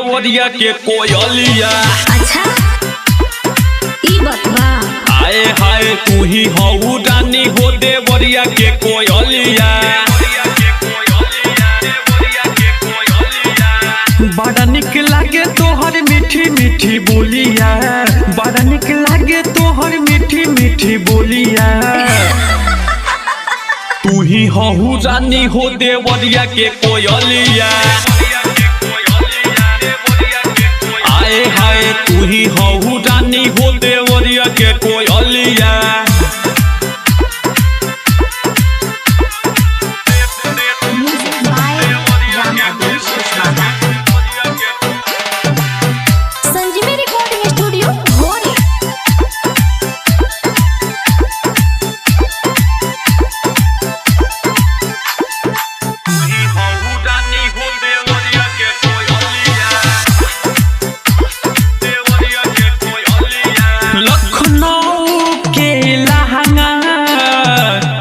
देवरिया के कोयलिया। अच्छा ई बतवा आए हाय तू ही हऊ रानी हो देवरिया के कोयलिया। बड़ा निक लागे तोहर मीठी मीठी बोलिया, बड़ा निक लागे तोहर मीठी मीठी बोलिया। तू ही हऊ रानी हो देवरिया के कोयलिया। आए हाय तू ही हऊ रानी हो देवरिया के कोयलिया। संजीवी रिकॉर्डिंग स्टूडियो भोरी। लखनऊ के लहंगा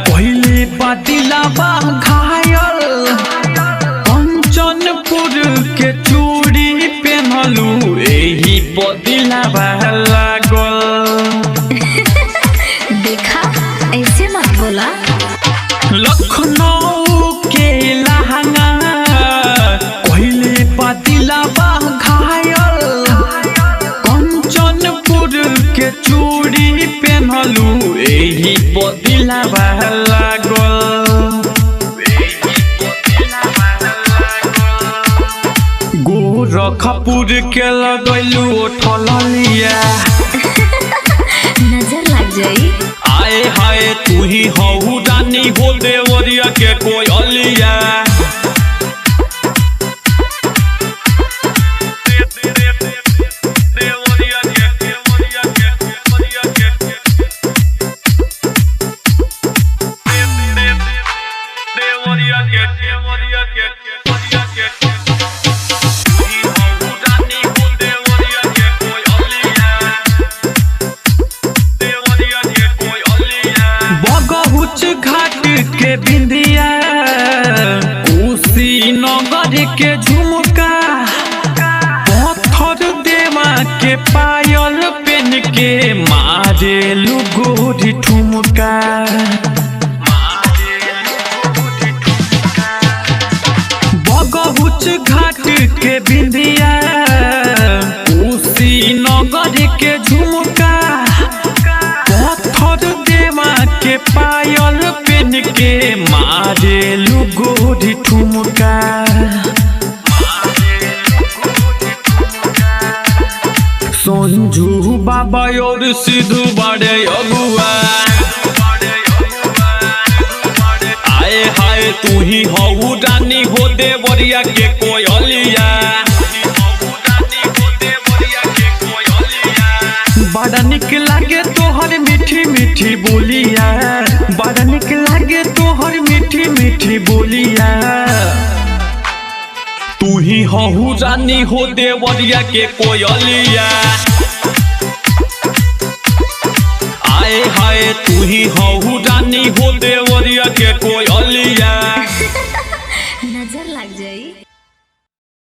पहले बदिलावा घायल, कंचनपुर के चूड़ी पहनलू एही बदिलावा लागल। देखा ऐसे मत बोला। लखनऊ के लहंगा पहले बदिलावा घायल, कंचनपुर के चूड़ी पहनलू एही बदिलावा लागल। गोरखपुर के लगैलू ठलिया। नजर लग जाई। आए हाय तू ही हऊ रानी हो देवरिया के कोयलिया। बगहुच घाट के बिंदिया, कुशीनगर के झुमका, पत्थर देवा के पायल पेन के मारे गोरी ठुमका। बगहुच घाट के बिंदिया, कुशीनगर के झुमका, पत्थर देवा के पायल पेन के मारे गोरी ठुमका। संजू बाबा और सिद्धू बड़े अगुआ। आए हाय तू ही हऊ रानी हो देवरिया के कोयलिया। बड़ा निक लागे तोहर मीठी मीठी बोलिया, बड़ा निक लागे तोहर मीठी मीठी बोलिया। तू ही हऊ रानी हो देवरिया के कोयलिया। आए हाय तू ही हऊ रानी हो देवरिया के कोयलिया।